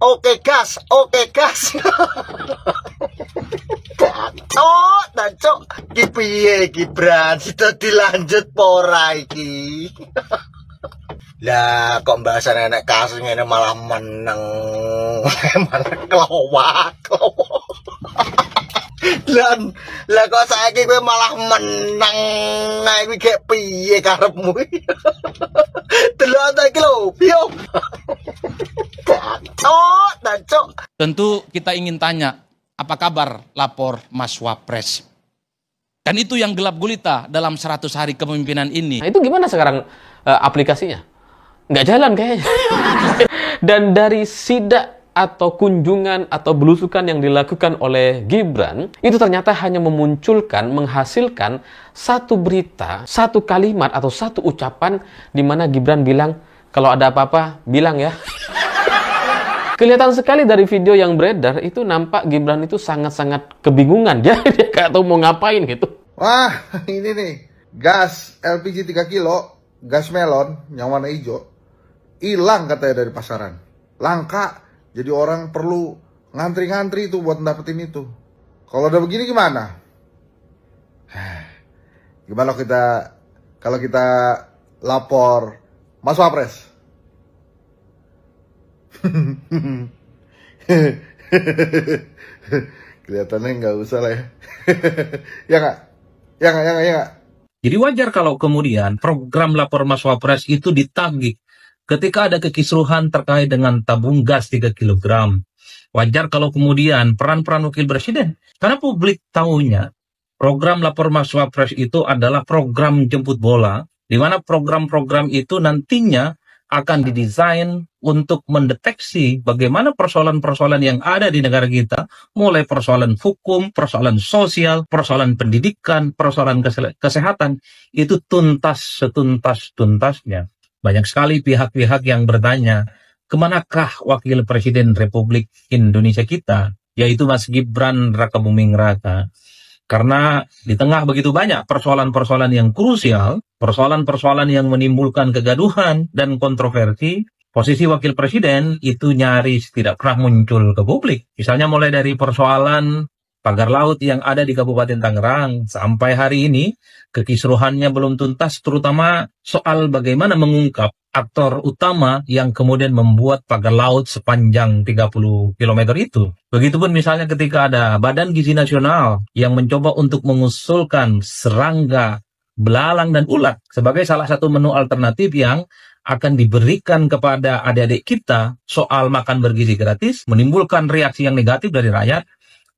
Oke gas. Cok, iki piye Gibran? Sudah dilanjut pora iki. Lah kok bahasan enek kasus ngene malah meneng. Malah kelowak. Lah kok saiki kowe malah meneng. Nah iki gek piye karepmu? Delok ta iki lho, piye? Cok. Tentu kita ingin tanya, apa kabar lapor Mas Wapres? Dan itu yang gelap gulita dalam 100 hari kepemimpinan ini. Nah, itu gimana sekarang aplikasinya? Nggak jalan kayaknya. Dan dari sidak atau kunjungan atau belusukan yang dilakukan oleh Gibran, itu ternyata hanya menghasilkan satu berita, satu kalimat atau satu ucapan di mana Gibran bilang, kalau ada apa-apa bilang ya. Kelihatan sekali dari video yang beredar, itu nampak Gibran itu sangat-sangat kebingungan. Dia nggak tahu mau ngapain gitu. Wah, ini nih, gas LPG 3 kilo, gas melon yang warna hijau, hilang katanya dari pasaran. Langka, jadi orang perlu ngantri-ngantri itu buat dapetin itu. Kalau udah begini gimana? Gimana kalau kita lapor Mas Wapres? Kelihatannya nggak usah lah ya. Ya nggak. Jadi wajar kalau kemudian program lapor Mas Wapres itu ditagih ketika ada kekisruhan terkait dengan tabung gas 3 kg. Wajar kalau kemudian peran-peran wakil presiden, karena publik tahunya program lapor Mas Wapres itu adalah program jemput bola, di mana program-program itu nantinya akan didesain untuk mendeteksi bagaimana persoalan-persoalan yang ada di negara kita, mulai persoalan hukum, persoalan sosial, persoalan pendidikan, persoalan kesehatan, itu tuntas setuntas-tuntasnya. Banyak sekali pihak-pihak yang bertanya, kemanakah Wakil Presiden Republik Indonesia kita, yaitu Mas Gibran Rakabuming Raka. Karena di tengah begitu banyak persoalan-persoalan yang krusial, persoalan-persoalan yang menimbulkan kegaduhan dan kontroversi, posisi wakil presiden itu nyaris tidak pernah muncul ke publik. Misalnya mulai dari persoalan pagar laut yang ada di Kabupaten Tangerang, sampai hari ini kekisruhannya belum tuntas, terutama soal bagaimana mengungkap aktor utama yang kemudian membuat pagar laut sepanjang 30 km itu. Begitupun misalnya ketika ada Badan Gizi Nasional yang mencoba untuk mengusulkan serangga, belalang, dan ulat sebagai salah satu menu alternatif yang akan diberikan kepada adik-adik kita soal makan bergizi gratis, menimbulkan reaksi yang negatif dari rakyat.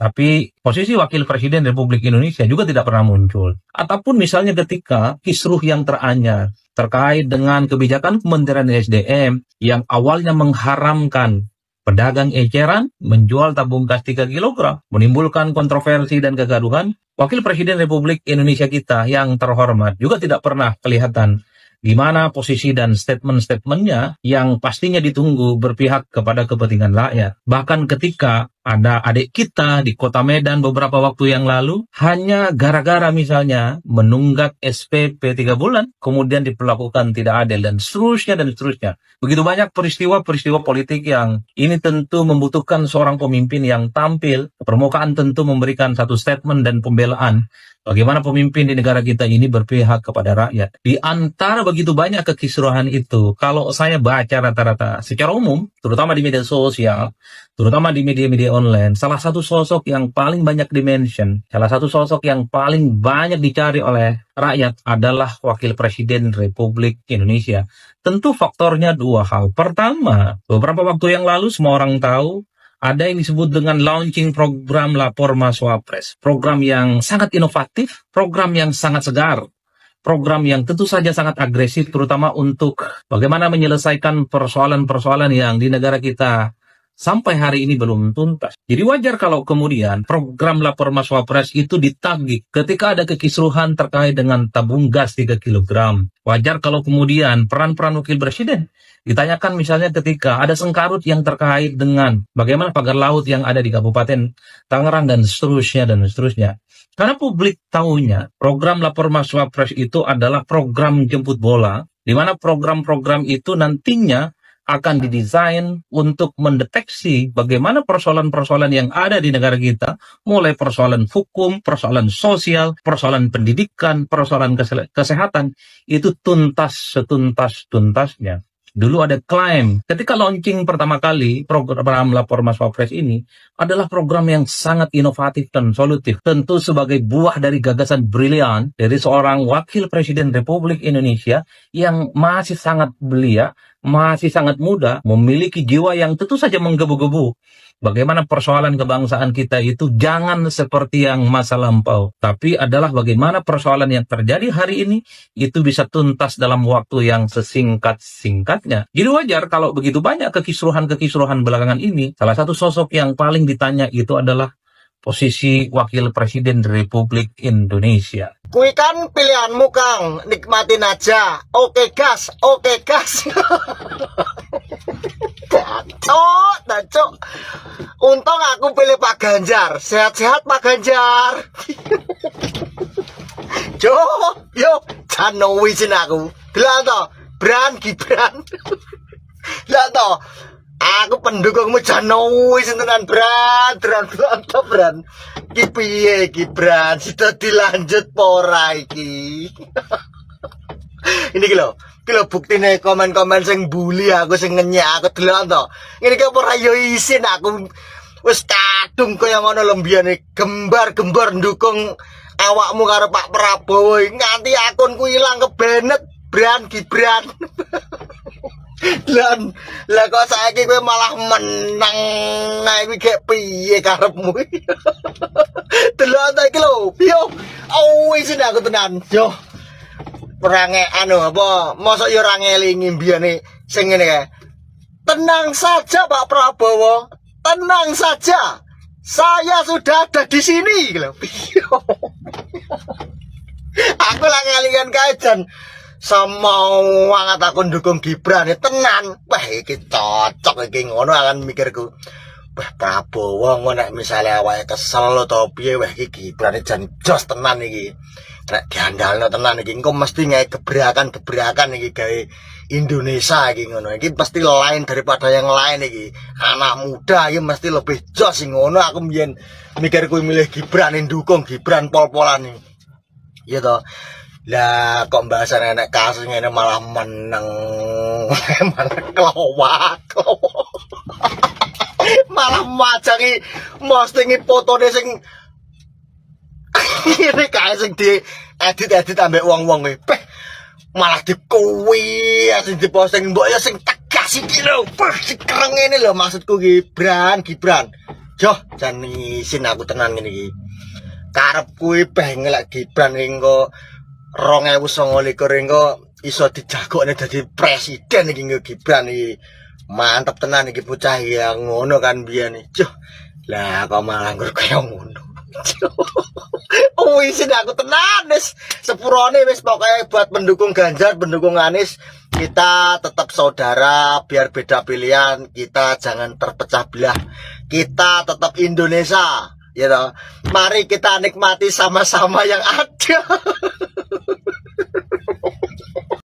Tapi posisi Wakil Presiden Republik Indonesia juga tidak pernah muncul. Ataupun misalnya ketika kisruh yang teranyar terkait dengan kebijakan Kementerian SDM yang awalnya mengharamkan pedagang eceran menjual tabung gas 3 kg, menimbulkan kontroversi dan kegaduhan, Wakil Presiden Republik Indonesia kita yang terhormat juga tidak pernah kelihatan di mana posisi dan statement-statementnya yang pastinya ditunggu berpihak kepada kepentingan rakyat. Bahkan ketika ada adik kita di Kota Medan beberapa waktu yang lalu, hanya gara-gara misalnya menunggak SPP 3 bulan, kemudian diperlakukan tidak adil, dan seterusnya. Begitu banyak peristiwa-peristiwa politik yang ini tentu membutuhkan seorang pemimpin yang tampil ke permukaan, tentu memberikan satu statement dan pembelaan bagaimana pemimpin di negara kita ini berpihak kepada rakyat. Di antara begitu banyak kekisruhan itu, kalau saya baca rata-rata secara umum, terutama di media sosial, terutama di media-media online, salah satu sosok yang paling banyak dimention, salah satu sosok yang paling banyak dicari oleh rakyat adalah Wakil Presiden Republik Indonesia. Tentu faktornya dua hal. Pertama, beberapa waktu yang lalu semua orang tahu, ada yang disebut dengan launching program Lapor Mas Wapres. Program yang sangat inovatif, program yang sangat segar, program yang tentu saja sangat agresif, terutama untuk bagaimana menyelesaikan persoalan-persoalan yang di negara kita sampai hari ini belum tuntas. Jadi wajar kalau kemudian program Lapor Mas Wapres itu ditagih ketika ada kekisruhan terkait dengan tabung gas 3 kg. Wajar kalau kemudian peran-peran wakil presiden ditanyakan misalnya ketika ada sengkarut yang terkait dengan bagaimana pagar laut yang ada di Kabupaten Tangerang dan seterusnya. Karena publik tahunya program Lapor Mas Wapres itu adalah program jemput bola, di mana program-program itu nantinya akan didesain untuk mendeteksi bagaimana persoalan-persoalan yang ada di negara kita, mulai persoalan hukum, persoalan sosial, persoalan pendidikan, persoalan kesehatan, itu tuntas setuntas-tuntasnya. Dulu ada klaim, ketika launching pertama kali program Lapor Mas Wapres ini adalah program yang sangat inovatif dan solutif. Tentu sebagai buah dari gagasan brilian dari seorang wakil presiden Republik Indonesia yang masih sangat belia, masih sangat muda, memiliki jiwa yang tentu saja menggebu-gebu. Bagaimana persoalan kebangsaan kita itu jangan seperti yang masa lampau, tapi adalah bagaimana persoalan yang terjadi hari ini itu bisa tuntas dalam waktu yang sesingkat-singkatnya. Jadi wajar kalau begitu banyak kekisruhan-kekisruhan belakangan ini, salah satu sosok yang paling ditanya itu adalah posisi Wakil Presiden Republik Indonesia. Kui kan pilihanmu Kang, nikmatin aja. Oke gas, oke gas. Dacok. Untung aku pilih Pak Ganjar. Sehat-sehat Pak Ganjar. Yo, janowi sin aku. Delok to, Bran Gibran. Delok to. Aku pendukungmu janowi sintenan Bran. Ki piye Gibran, sida dilanjut pora iki. Ini ki lho buktine komen-komen sing bully aku, sing ngenyek aku, delok to. Ngene iki ora yo isin aku wis kadung kaya ngono lembiyane gembar-gembar ndukung awakmu karo Pak Prabowo nganti akunku ilang kebenet Bran Gibran. Lah kok saiki kowe malah menang. Nah iki gek piye karepmu? Delok ta iki lho. Yo, wis aku tenan. Yo. Perange apa? Mosok yo ora ngelingi mbiyane sing ngene kae. Tenang saja Pak Prabowo. Tenang saja. Saya sudah ada di sini lho. Aku lah ngelingan kae jan sama wangat aku dukung Gibran ya tenan. Wah iki cocok iki ngono akan mikirku. Wah Prabowo ngono misalnya awake kesel to piye wah iki Gibran jan jos tenan iki. Nek diandalno tenan iki engko mesti ngae gebrakan iki gawe Indonesia iki ngono. Iki pasti lain daripada yang lain iki. Anak muda iki mesti lebih jos ngono aku mbiyen mikirku milih Gibran ndukung Gibran pol-polan iki. Iya to. Lah kok bahasan enek kasus ngene malah meneng. Malah kelowak. Malah majangi postingi fotone sing ini kae sing di edit ambek wong-wong kuwi. Malah dikuwi sing diposting mbok ya sing tegas iki lho. Kereng ngene lho maksudku Gibran. Joh jan isin aku tenan ngene iki. Karep kuwi ngelak Gibran engko 2029 engko iso dijagokne dadi presiden iki Gibran iki. Mantep tenan iki bocah ya ngono kan biyen iki. Lah kok malah nggur kaya ngono. Wis aku tenan wis sepurone wis pokoke buat mendukung Ganjar, mendukung Anies, kita tetap saudara biar beda pilihan, kita jangan terpecah belah. Kita tetap Indonesia, ya toh. Mari kita nikmati sama-sama yang ada.